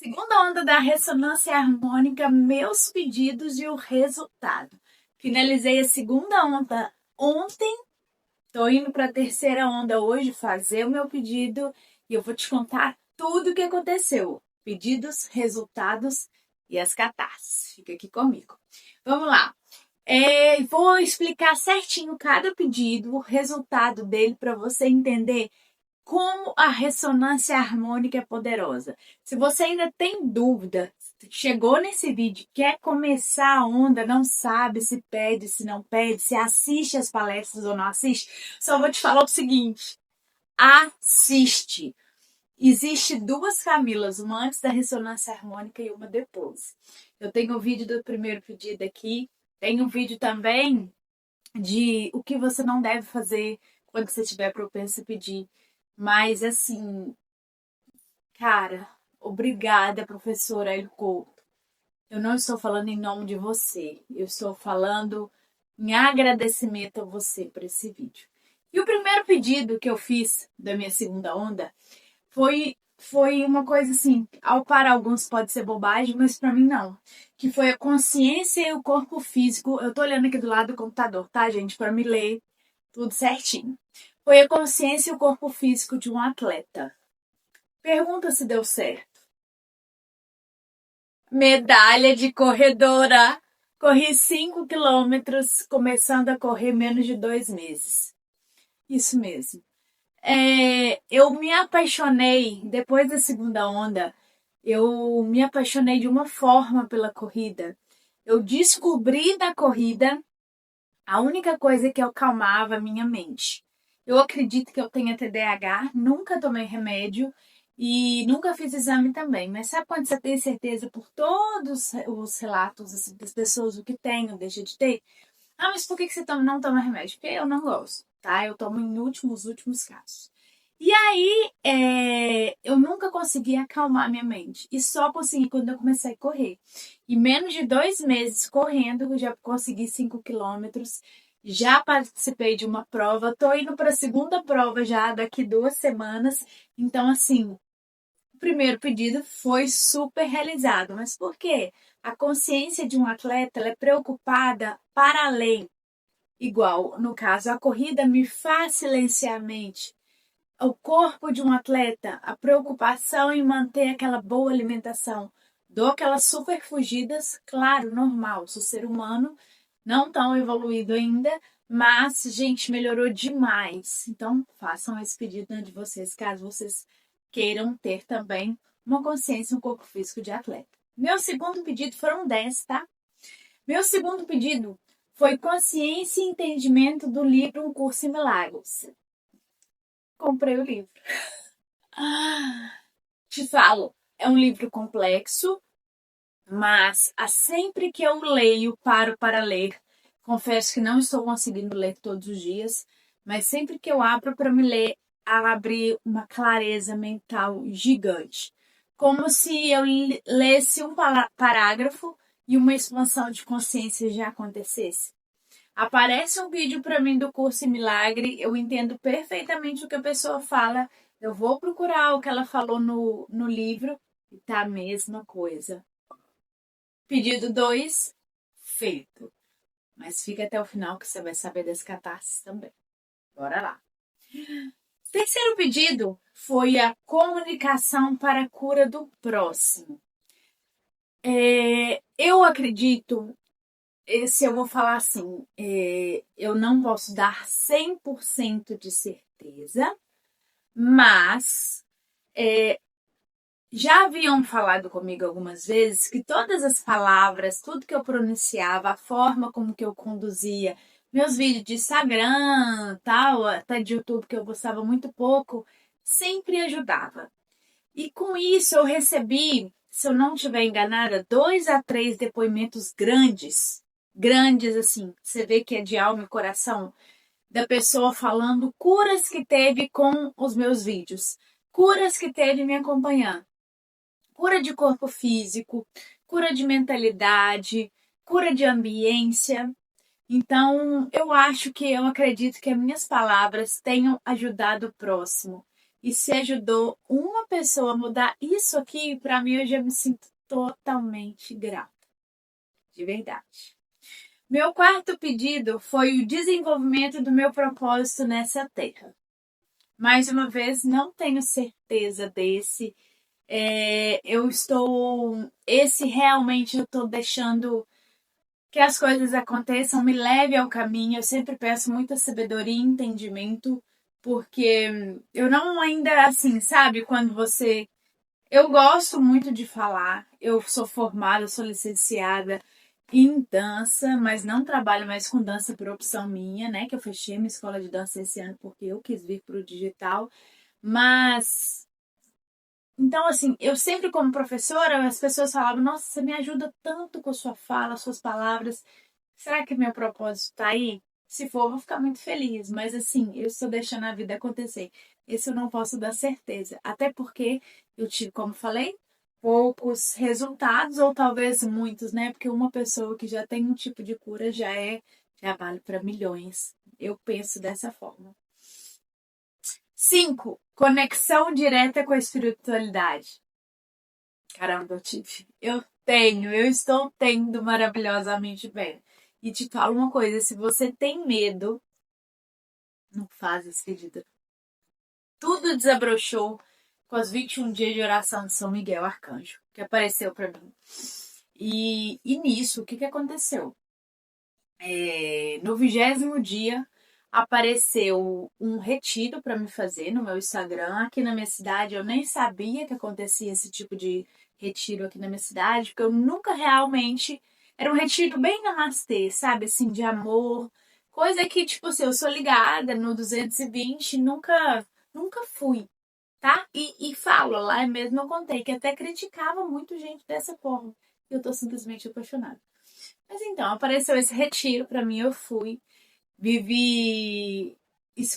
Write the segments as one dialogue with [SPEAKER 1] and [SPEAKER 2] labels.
[SPEAKER 1] Segunda onda da ressonância harmônica, meus pedidos e o resultado. Finalizei a segunda onda ontem, tô indo para a terceira onda hoje fazer o meu pedido e eu vou te contar tudo o que aconteceu. Pedidos, resultados e as catarses. Fica aqui comigo. Vamos lá. Vou explicar certinho cada pedido, o resultado dele para você entender como a ressonância harmônica é poderosa. Se você ainda tem dúvida, chegou nesse vídeo, quer começar a onda, não sabe se pede, se não pede, se assiste as palestras ou não assiste, só vou te falar o seguinte: assiste. Existe duas Camilas, uma antes da ressonância harmônica e uma depois. Eu tenho o vídeo do primeiro pedido aqui, tem um vídeo também de o que você não deve fazer quando você estiver propenso a pedir. Mas assim, cara, obrigada, professora El Couto. Eu não estou falando em nome de você, eu estou falando em agradecimento a você por esse vídeo. E o primeiro pedido que eu fiz da minha segunda onda foi uma coisa assim, para alguns pode ser bobagem, mas para mim não. Que foi a consciência e o corpo físico. Eu tô olhando aqui do lado do computador, tá, gente? Para me ler tudo certinho. Foi a consciência e o corpo físico de um atleta. Pergunta se deu certo. Medalha de corredora. Corri 5 quilômetros, começando a correr menos de 2 meses. Isso mesmo. Eu me apaixonei, depois da segunda onda, eu me apaixonei de uma forma pela corrida. Eu descobri da corrida a única coisa que acalmava a minha mente. Eu acredito que eu tenho TDAH, nunca tomei remédio e nunca fiz exame também. Mas sabe quando você tem certeza por todos os relatos assim, das pessoas o que tem ou deixa de ter? Ah, mas por que você não toma remédio? Porque eu não gosto, tá? Eu tomo em últimos casos. E aí, eu nunca consegui acalmar minha mente. E só consegui quando eu comecei a correr. Em menos de 2 meses correndo, eu já consegui 5 quilômetros. Já participei de uma prova. Tô indo para a segunda prova já daqui 2 semanas. Então, assim, o primeiro pedido foi super realizado. Mas por quê? A consciência de um atleta ela é preocupada para além. Igual, no caso, a corrida me faz silenciar a mente. O corpo de um atleta, a preocupação em manter aquela boa alimentação. Dou aquelas super fugidas, claro, normal, sou ser humano, não tão evoluído ainda, mas, gente, melhorou demais. Então, façam esse pedido de vocês, caso vocês queiram ter também uma consciência, um corpo físico de atleta. Meu segundo pedido foram 10, tá? Meu segundo pedido foi consciência e entendimento do livro Um Curso em Milagres. Comprei o livro. Te falo, é um livro complexo, mas sempre que eu leio, paro para ler. Confesso que não estou conseguindo ler todos os dias, mas sempre que eu abro para me ler, abre uma clareza mental gigante. Como se eu lesse um parágrafo e uma expansão de consciência já acontecesse. Aparece um vídeo para mim do curso em Milagre, eu entendo perfeitamente o que a pessoa fala, eu vou procurar o que ela falou no livro e tá a mesma coisa. Pedido 2, feito. Mas fica até o final que você vai saber das catarses também. Bora lá. Terceiro pedido foi a comunicação para a cura do próximo. Eu acredito esse eu vou falar assim, eu não posso dar 100% de certeza, mas já haviam falado comigo algumas vezes que todas as palavras, tudo que eu pronunciava, a forma como que eu conduzia, meus vídeos de Instagram, tal, até de YouTube que eu gostava muito pouco, sempre ajudava. E com isso eu recebi, se eu não estiver enganada, 2 a 3 depoimentos grandes assim, você vê que é de alma e coração, da pessoa falando curas que teve com os meus vídeos, curas que teve me acompanhando, cura de corpo físico, cura de mentalidade, cura de ambiência. Então, eu acredito que as minhas palavras tenham ajudado o próximo. E se ajudou uma pessoa a mudar isso aqui, para mim eu já me sinto totalmente grata. De verdade. Meu quarto pedido foi o desenvolvimento do meu propósito nessa terra. Mais uma vez, não tenho certeza desse. Esse realmente eu estou deixando que as coisas aconteçam, me leve ao caminho. Eu sempre peço muita sabedoria e entendimento, porque eu não ainda assim, sabe, quando você. Eu gosto muito de falar, eu sou formada, eu sou licenciada em dança, mas não trabalho mais com dança por opção minha, né? Que eu fechei minha escola de dança esse ano porque eu quis vir para o digital. Mas, então, assim, eu sempre, como professora, as pessoas falavam: Nossa, você me ajuda tanto com a sua fala, suas palavras. Será que meu propósito está aí? Se for, eu vou ficar muito feliz. Mas, assim, eu estou deixando a vida acontecer. Esse eu não posso dar certeza. Até porque eu tive, como falei, poucos resultados, ou talvez muitos, né? Porque uma pessoa que já tem um tipo de cura já vale para milhões. Eu penso dessa forma. 5. Conexão direta com a espiritualidade. Caramba, eu estou tendo maravilhosamente bem. E te falo uma coisa, se você tem medo, não faz esse pedido. Tudo desabrochou com os 21 dias de oração de São Miguel Arcanjo, que apareceu para mim. E nisso, o que aconteceu? No 20º dia, apareceu um retiro para me fazer no meu Instagram. Aqui na minha cidade, eu nem sabia que acontecia esse tipo de retiro aqui na minha cidade, porque eu nunca realmente. Era um retiro bem namastê, sabe? Assim, de amor. Coisa que, tipo assim, eu sou ligada no 220, nunca fui, tá? E falo, lá mesmo eu contei que até criticava muito gente dessa forma. Eu tô simplesmente apaixonada. Mas então, apareceu esse retiro para mim, eu fui. Vivi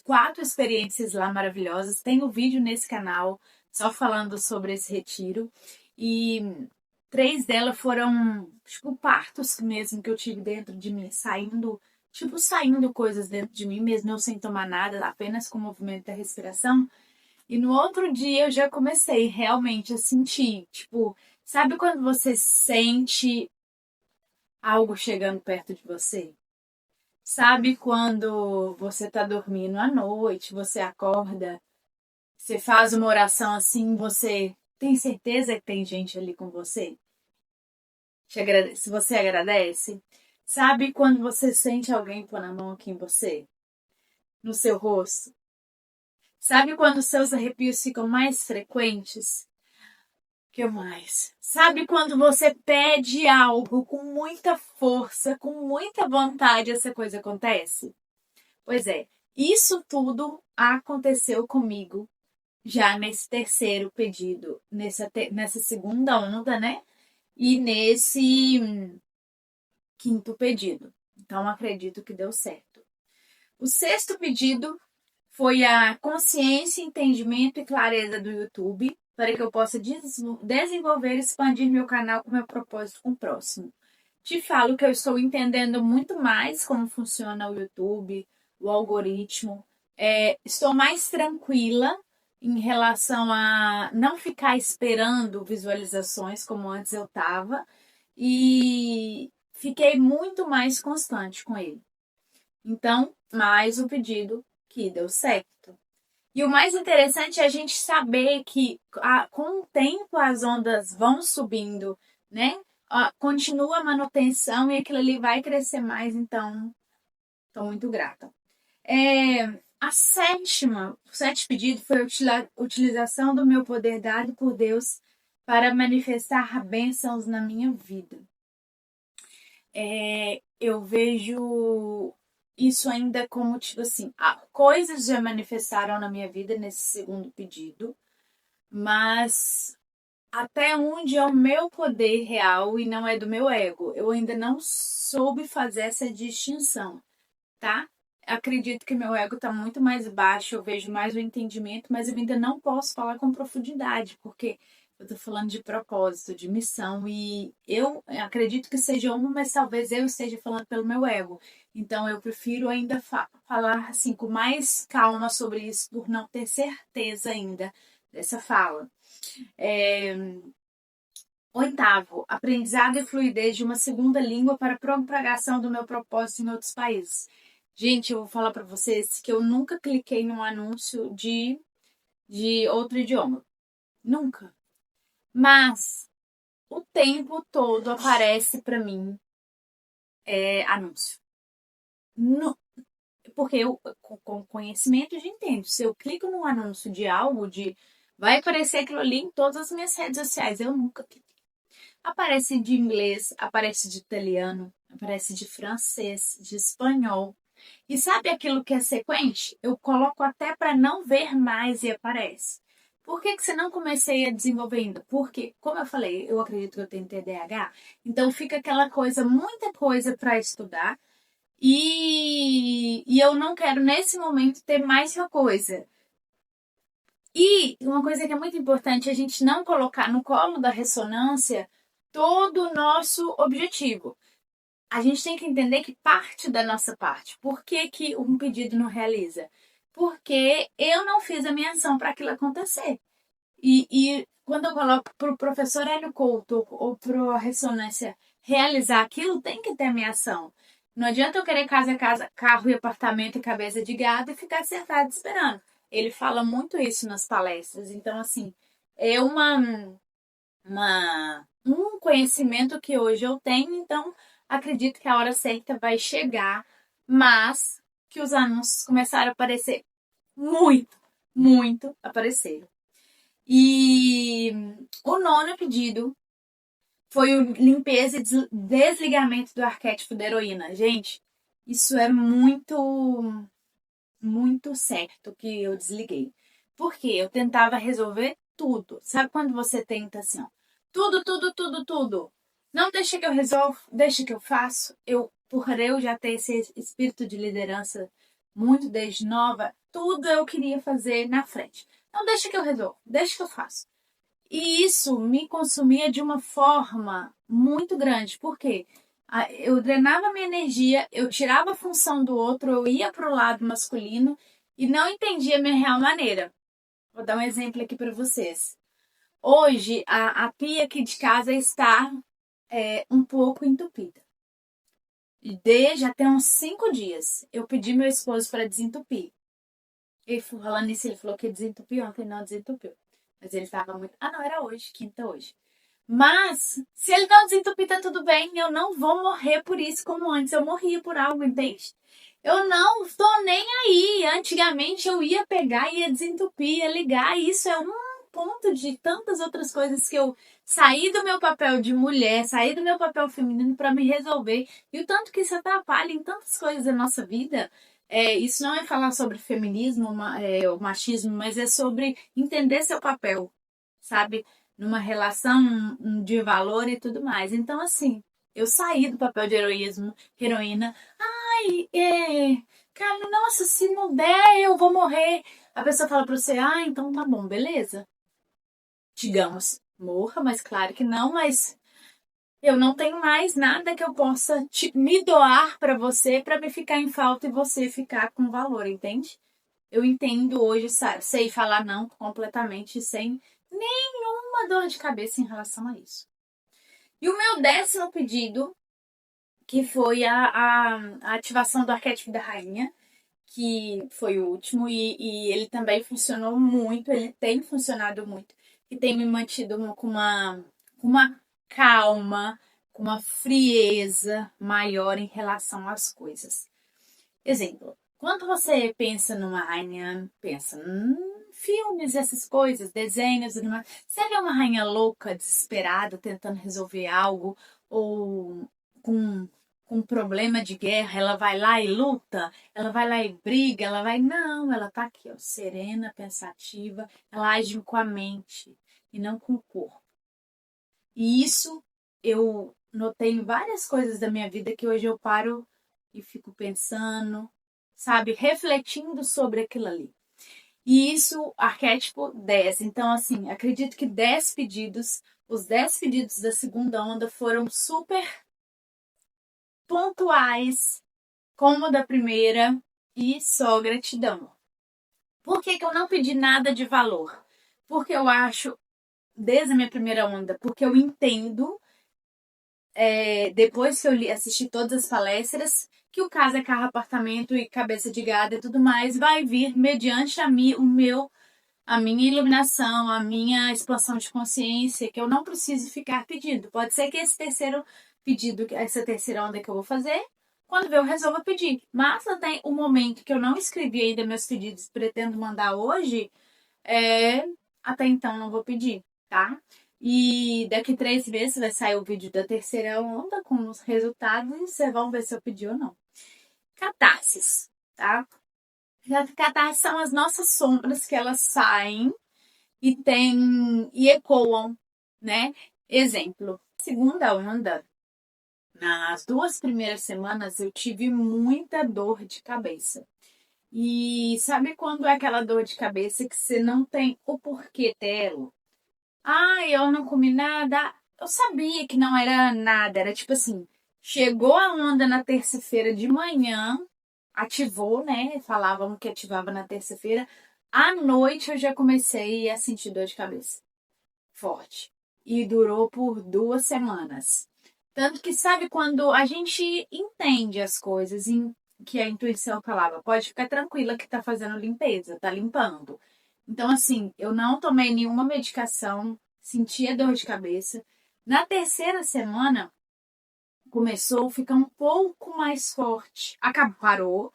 [SPEAKER 1] 4 experiências lá maravilhosas. Tem um vídeo nesse canal só falando sobre esse retiro. E 3 delas foram, tipo, partos mesmo que eu tive dentro de mim, saindo coisas dentro de mim, mesmo eu sem tomar nada, apenas com o movimento da respiração. E no outro dia eu já comecei realmente a sentir, tipo, sabe quando você sente algo chegando perto de você? Sabe quando você tá dormindo à noite, você acorda, você faz uma oração assim, você tem certeza que tem gente ali com você? Se você agradece? Sabe quando você sente alguém pôr a mão aqui em você? No seu rosto? Sabe quando seus arrepios ficam mais frequentes? Que mais? Sabe quando você pede algo com muita força, com muita vontade, essa coisa acontece? Pois é, isso tudo aconteceu comigo já nesse terceiro pedido, nessa segunda onda, né? E nesse quinto pedido. Então, acredito que deu certo. O 6º pedido foi a consciência, entendimento e clareza do YouTube para que eu possa desenvolver e expandir meu canal com meu propósito com o próximo. Te falo que eu estou entendendo muito mais como funciona o YouTube, o algoritmo. Estou mais tranquila em relação a não ficar esperando visualizações como antes eu estava e fiquei muito mais constante com ele. Então, mais um pedido que deu certo. E o mais interessante é a gente saber que com o tempo as ondas vão subindo, né? Continua a manutenção e aquilo ali vai crescer mais, então estou muito grata. O 7º pedido foi a utilização do meu poder dado por Deus para manifestar bênçãos na minha vida. Eu vejo isso ainda como, tipo assim, coisas já manifestaram na minha vida nesse segundo pedido, mas até onde é o meu poder real e não é do meu ego. Eu ainda não soube fazer essa distinção, tá? Acredito que meu ego está muito mais baixo, eu vejo mais o entendimento, mas eu ainda não posso falar com profundidade, porque Eu tô falando de propósito, de missão, e eu acredito que seja uma, mas talvez eu esteja falando pelo meu ego. Então eu prefiro ainda falar assim com mais calma sobre isso, por não ter certeza ainda dessa fala. É, Oitavo, aprendizado e fluidez de uma segunda língua para a propagação do meu propósito em outros países. Gente, eu vou falar para vocês que eu nunca cliquei num anúncio de outro idioma. Nunca. Mas o tempo todo aparece para mim anúncio. No- Porque eu, com conhecimento, eu já entendo. Se eu clico num anúncio de algo, vai aparecer aquilo ali em todas as minhas redes sociais. Eu nunca cliquei. Aparece de inglês, aparece de italiano, aparece de francês, de espanhol. E sabe aquilo que é sequente? Eu coloco até para não ver mais e aparece. Por que você não comecei a desenvolver ainda? Porque, como eu falei, eu acredito que eu tenho TDAH, então fica aquela coisa, muita coisa para estudar, e eu não quero nesse momento ter mais uma coisa. E uma coisa que é muito importante é a gente não colocar no colo da ressonância todo o nosso objetivo. A gente tem que entender que parte da nossa parte. Por que, que um pedido não realiza? Porque eu não fiz a minha ação para aquilo acontecer. E quando eu coloco para o professor Hélio Couto ou para a ressonância realizar aquilo, tem que ter a minha ação. Não adianta eu querer casa, carro e apartamento e cabeça de gado e ficar sentado esperando. Ele fala muito isso nas palestras. Então, assim, é um conhecimento que hoje eu tenho, então acredito que a hora certa vai chegar, mas que os anúncios começaram a aparecer muito, muito apareceram. E o nono pedido foi o limpeza e desligamento do arquétipo da heroína. Gente, isso é muito, muito certo que eu desliguei. Porque eu tentava resolver tudo. Sabe quando você tenta assim, ó, tudo, tudo, tudo, tudo. Não deixa que eu resolvo, deixa que eu faço. Por eu já ter esse espírito de liderança muito desde nova, tudo eu queria fazer na frente. Não deixa que eu resolvo, deixa que eu faço. E isso me consumia de uma forma muito grande, porque eu drenava minha energia, eu tirava a função do outro, eu ia para o lado masculino e não entendia a minha real maneira. Vou dar um exemplo aqui para vocês. Hoje, a pia aqui de casa está um pouco entupida. Já tem uns 5 dias. Eu pedi meu esposo para desentupir. E falando nisso, ele falou que desentupiu ontem, não desentupiu. Mas ele estava muito. Ah, não, era hoje, quinta hoje. Mas, se ele não desentupir, tá tudo bem. Eu não vou morrer por isso como antes. Eu morria por algo, entende? Eu não tô nem aí. Antigamente eu ia pegar, ia desentupir, ia ligar. E isso é um ponto de tantas outras coisas que eu saí do meu papel de mulher, saí do meu papel feminino para me resolver. E o tanto que isso atrapalha em tantas coisas da nossa vida. Isso não é falar sobre feminismo, o machismo, mas é sobre entender seu papel, sabe? Numa relação de valor e tudo mais. Então, assim, eu saí do papel de heroína. Ai, cara, nossa, se não der, eu vou morrer. A pessoa fala pra você, então tá bom, beleza. Digamos, morra, mas claro que não, mas eu não tenho mais nada que eu possa me doar para você para me ficar em falta e você ficar com valor, entende? Eu entendo hoje, sei falar não completamente sem nenhuma dor de cabeça em relação a isso. E o meu 10º pedido, que foi a ativação do arquétipo da rainha, que foi o último, e ele também funcionou muito, ele tem funcionado muito, e tem me mantido com uma calma, com uma frieza maior em relação às coisas. Exemplo, quando você pensa numa rainha, pensa filmes, essas coisas, desenhos, você vê uma rainha louca, desesperada, tentando resolver algo, ou com um problema de guerra, ela vai lá e luta, ela vai lá e briga, ela vai. Não, ela tá aqui, ó, serena, pensativa, ela age com a mente e não com o corpo. E isso eu notei em várias coisas da minha vida que hoje eu paro e fico pensando, sabe, refletindo sobre aquilo ali. E isso, arquétipo 10. Então, assim, acredito que 10 pedidos, os 10 pedidos da segunda onda foram super pontuais, como o da primeira, e só gratidão. Por que que eu não pedi nada de valor? Porque eu acho, desde a minha primeira onda, porque eu entendo, depois que eu assisti todas as palestras, que o casa é carro, apartamento e cabeça de gado e tudo mais vai vir mediante a minha iluminação, a minha expansão de consciência, que eu não preciso ficar pedindo. Pode ser que esse terceiro pedido, essa terceira onda que eu vou fazer, quando eu resolva pedir. Mas até o momento que eu não escrevi ainda meus pedidos, pretendo mandar hoje, até então não vou pedir, tá? E daqui 3 meses vai sair o vídeo da terceira onda com os resultados e vocês vão ver se eu pedi ou não. Catarses, tá? Catarses são as nossas sombras que elas saem e ecoam, né? Exemplo, segunda onda, nas 2 primeiras semanas eu tive muita dor de cabeça. E sabe quando é aquela dor de cabeça que você não tem o porquê dela? Ah, eu não comi nada. Eu sabia que não era nada, era tipo assim, chegou a onda na terça-feira de manhã, ativou, né? Falavam que ativava na terça-feira. À noite eu já comecei a sentir dor de cabeça forte. E durou por 2 semanas. Tanto que sabe quando a gente entende as coisas, que a intuição falava, pode ficar tranquila que tá fazendo limpeza, tá limpando. Então, assim, eu não tomei nenhuma medicação, sentia dor de cabeça. Na terceira semana, começou a ficar um pouco mais forte. Acabou, parou.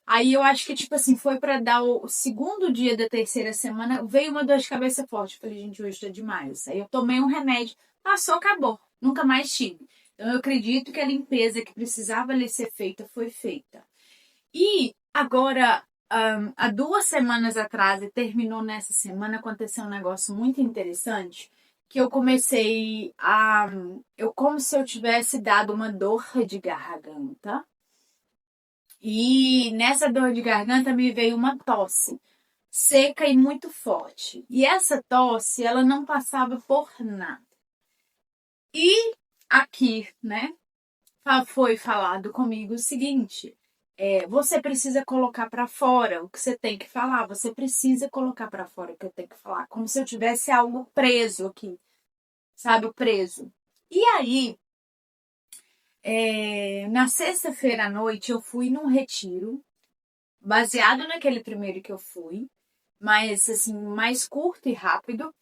[SPEAKER 1] Aí eu acho que, tipo assim, foi pra dar o segundo dia da terceira semana, veio uma dor de cabeça forte. Eu falei, gente, hoje tá demais. Aí eu tomei um remédio, passou, acabou. Nunca mais tive. Então eu acredito que a limpeza que precisava ali ser feita foi feita. E agora, há 2 semanas atrás, e terminou nessa semana, aconteceu um negócio muito interessante, que eu comecei a... como se eu tivesse dado uma dor de garganta. E nessa dor de garganta me veio uma tosse seca e muito forte. E essa tosse, ela não passava por nada. E aqui, né, foi falado comigo o seguinte: você precisa colocar para fora o que você tem que falar. Você precisa colocar para fora o que eu tenho que falar, como se eu tivesse algo preso aqui, sabe, preso. E aí, na sexta-feira à noite, eu fui num retiro baseado naquele primeiro que eu fui, mas assim, mais curto e rápido.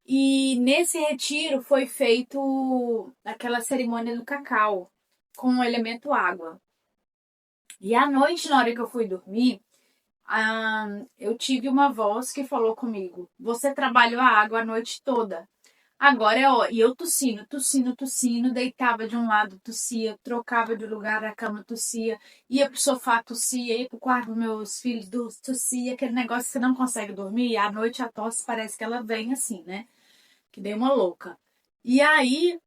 [SPEAKER 1] E nesse retiro foi feito aquela cerimônia do cacau com o elemento água. E à noite, na hora que eu fui dormir, eu tive uma voz que falou comigo: Você trabalhou a água a noite toda. Agora é ó. E eu tossindo, tossindo, tossindo, deitava de um lado, tossia, trocava de lugar, a cama tossia, ia pro sofá, tossia, ia pro quarto dos meus filhos, tossia, aquele negócio que você não consegue dormir. E à noite a tosse parece que ela vem assim, né? Que dei uma louca. E aí,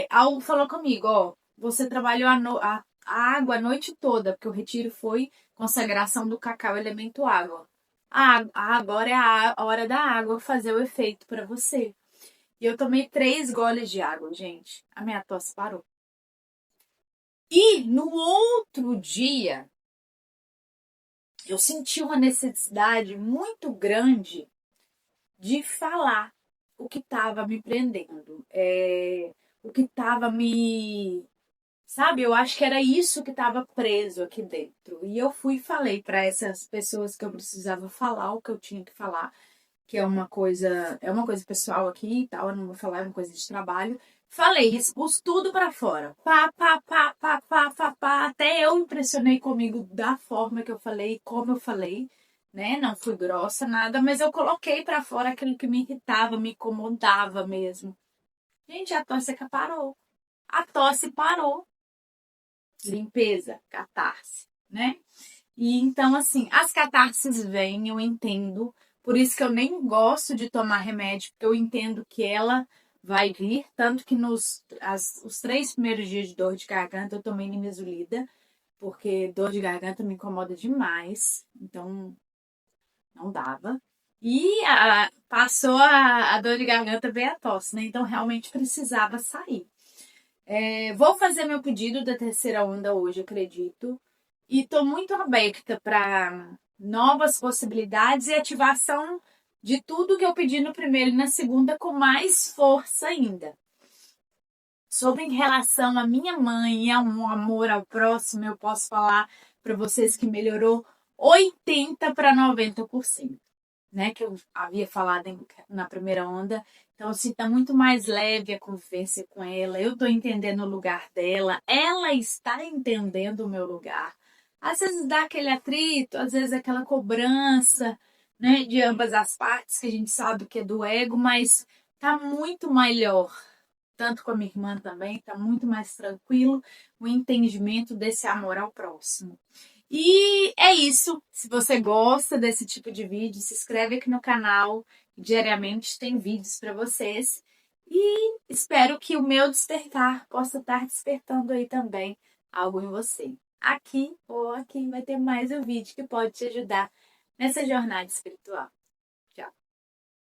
[SPEAKER 1] algo falou comigo: Ó, você trabalhou a água a noite toda, porque o retiro foi consagração do cacau, elemento água. Agora é a hora da água fazer o efeito para você. E eu tomei 3 goles de água, gente. A minha tosse parou. E no outro dia, eu senti uma necessidade muito grande de falar o que estava me prendendo, o que estava me. Sabe, eu acho que era isso que estava preso aqui dentro. E eu fui e falei para essas pessoas que eu precisava falar o que eu tinha que falar, que é uma coisa pessoal aqui e tal, eu não vou falar, é uma coisa de trabalho. Falei, expus tudo para fora. Pá, pá, pá, pá, pá, pá, pá. Até eu impressionei comigo da forma que eu falei, como eu falei, né? Não fui grossa, nada, mas eu coloquei para fora aquilo que me irritava, me incomodava mesmo. Gente, a tosse parou. A tosse parou. Limpeza, catarse, né? E então, assim, as catarses vêm, eu entendo. Por isso que eu nem gosto de tomar remédio, porque eu entendo que ela vai vir. Tanto que os 3 primeiros dias de dor de garganta eu tomei nimesulida, porque dor de garganta me incomoda demais. Então, não dava. E passou a dor de garganta, veio a tosse, né? Então realmente precisava sair. Vou fazer meu pedido da terceira onda hoje, acredito. E estou muito aberta para novas possibilidades e ativação de tudo que eu pedi no primeiro e na segunda com mais força ainda. Sobre em relação à minha mãe e ao amor ao próximo, eu posso falar para vocês que melhorou 80 para 90%, né? Que eu havia falado na primeira onda. Então, assim, tá muito mais leve a convivência com ela. Eu tô entendendo o lugar dela. Ela está entendendo o meu lugar. Às vezes dá aquele atrito, às vezes aquela cobrança, né? De ambas as partes, que a gente sabe que é do ego, mas tá muito melhor. Tanto com a minha irmã também, tá muito mais tranquilo o entendimento desse amor ao próximo. E é isso. Se você gosta desse tipo de vídeo, se inscreve aqui no canal. Diariamente tem vídeos para vocês. E espero que o meu despertar possa estar despertando aí também algo em você. Aqui ou aqui vai ter mais um vídeo que pode te ajudar nessa jornada espiritual.